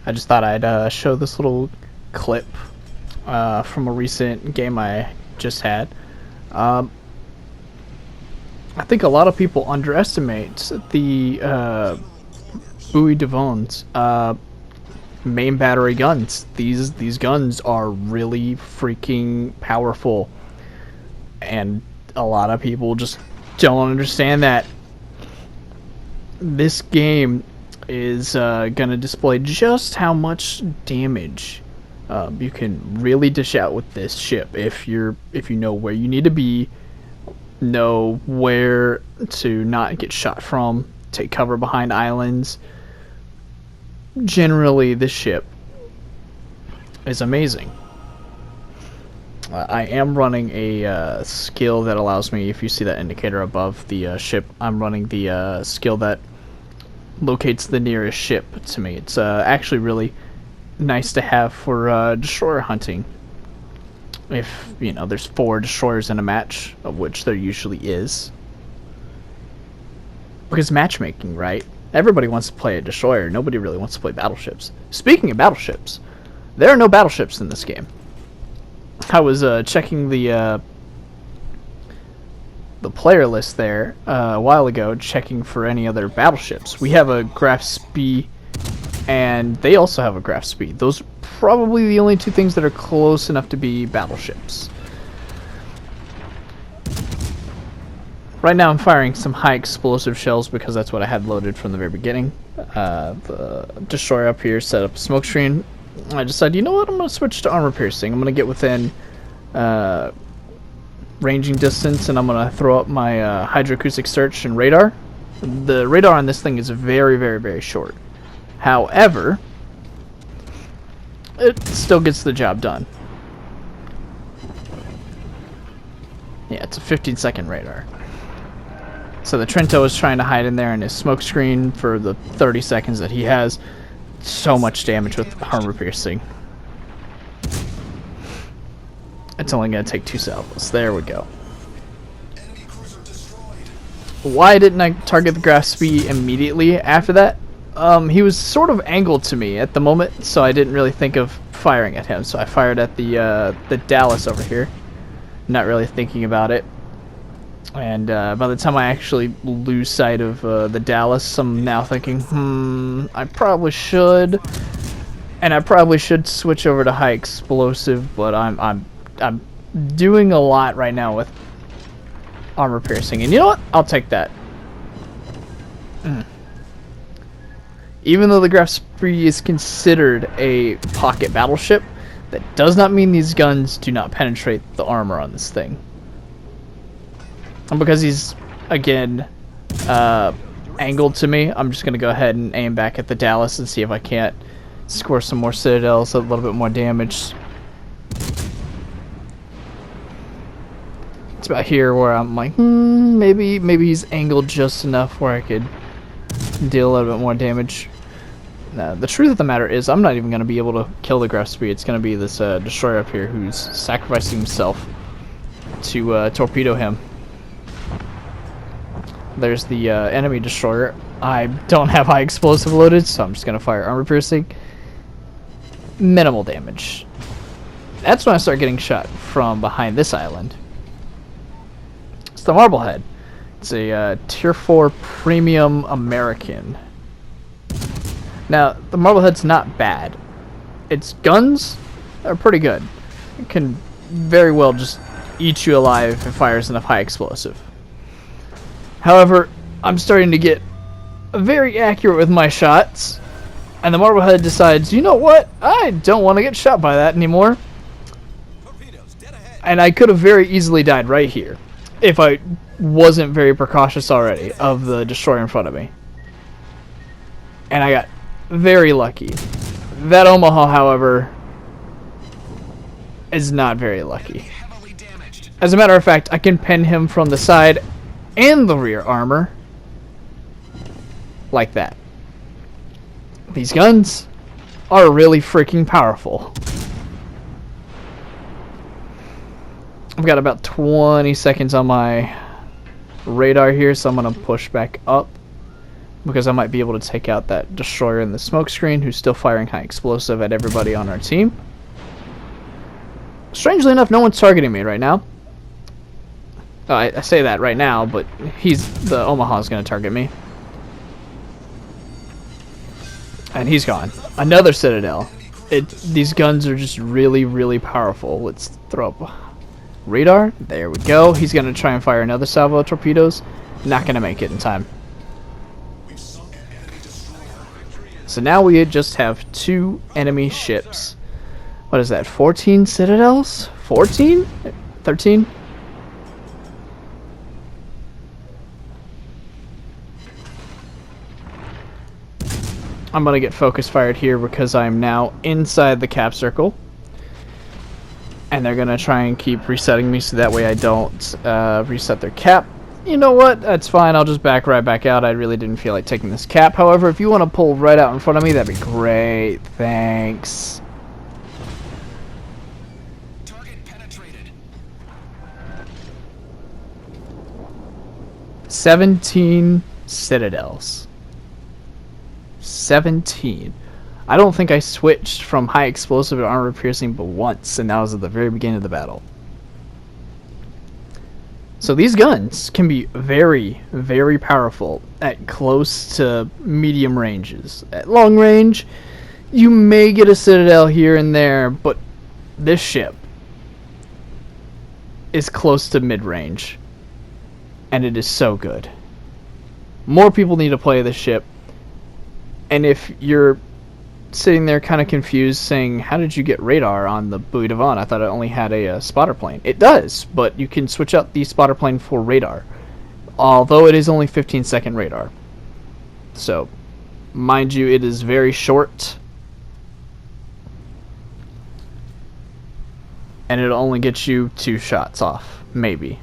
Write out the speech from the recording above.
I just thought I'd show this little clip from a recent game I just had. I think a lot of people underestimate the Bowie Devon's main battery guns. These guns are really freaking powerful, and a lot of people just don't understand that. This game is gonna display just how much damage you can really dish out with this ship if you know where you need to be, know where to not get shot from, take cover behind islands. Generally, this ship is amazing. I am running a skill that allows me, if you see that indicator above the ship, I'm running the skill that locates the nearest ship to me. It's actually really nice to have for destroyer hunting. If, you know, there's 4 destroyers in a match, of which there usually is. Because matchmaking, right? Everybody wants to play a destroyer. Nobody really wants to play battleships. Speaking of battleships, there are no battleships in this game. I was checking the player list there a while ago, checking for any other battleships. We have a Graf Spee, and they also have a Graf Spee. Those are probably the only 2 things that are close enough to be battleships. Right now I'm firing some high explosive shells because that's what I had loaded from the very beginning. The destroyer up here set up a smoke screen. I decided, you know what, I'm going to switch to armor piercing. I'm going to get within ranging distance, and I'm going to throw up my hydroacoustic search and radar. The radar on this thing is very, very, very short. However, it still gets the job done. Yeah, it's a 15-second radar. So the Trento is trying to hide in there in his smoke screen for the 30 seconds that he has. So much damage with armor piercing. It's only going to take 2 salvos. There we go. Why didn't I target the Graf Spee immediately after that? He was sort of angled to me at the moment, so I didn't really think of firing at him. So I fired at the Dallas over here, not really thinking about it. And by the time I actually lose sight of the Dallas, I'm now thinking, I probably should, and I probably should switch over to high explosive. But I'm doing a lot right now with armor piercing, and you know what? I'll take that. Even though the Graf Spee is considered a pocket battleship, that does not mean these guns do not penetrate the armor on this thing. And because he's, again, angled to me, I'm just going to go ahead and aim back at the Dallas and see if I can't score some more citadels, a little bit more damage. It's about here where I'm like, maybe he's angled just enough where I could deal a little bit more damage. The truth of the matter is, I'm not even going to be able to kill the Graf Spee. It's going to be this destroyer up here who's sacrificing himself to torpedo him. There's the enemy destroyer. I don't have high explosive loaded, so I'm just going to fire armor piercing. Minimal damage. That's when I start getting shot from behind this island. It's the Marblehead. It's a Tier 4 Premium American. Now, the Marblehead's not bad. Its guns are pretty good. It can very well just eat you alive if it fires enough high explosive. However, I'm starting to get very accurate with my shots, and the Marblehead decides, you know what? I don't want to get shot by that anymore. And I could have very easily died right here if I wasn't very precautious already of the destroyer in front of me. And I got very lucky. That Omaha, however, is not very lucky. As a matter of fact, I can pin him from the side and the rear armor like that. These guns are really freaking powerful. I've got about 20 seconds on my radar here, so I'm going to push back up because I might be able to take out that destroyer in the smoke screen who's still firing high explosive at everybody on our team. Strangely enough, no one's targeting me right now. I say that right now, but the Omaha's going to target me. And he's gone. Another Citadel. These guns are just really, really powerful. Let's throw up radar. There we go. He's going to try and fire another salvo of torpedoes. Not going to make it in time. So now we just have 2 enemy ships. What is that? 14 Citadels? 14? 13? I'm going to get focus fired here because I'm now inside the cap circle. And they're going to try and keep resetting me so that way I don't reset their cap. You know what? That's fine. I'll just back right back out. I really didn't feel like taking this cap. However, if you want to pull right out in front of me, that'd be great. Thanks. Target penetrated. 17 Citadels. 17. I don't think I switched from high explosive to armor piercing but once, and that was at the very beginning of the battle. So these guns can be very, very powerful at close to medium ranges. At long range, you may get a Citadel here and there, but this ship is close to mid-range, and it is so good. More people need to play this ship. And if you're sitting there kind of confused saying, how did you get radar on the Buoy Devon? I thought it only had a spotter plane. It does, but you can switch out the spotter plane for radar. Although it is only 15-second radar. So, mind you, it is very short. And it'll only get you 2 shots off, maybe.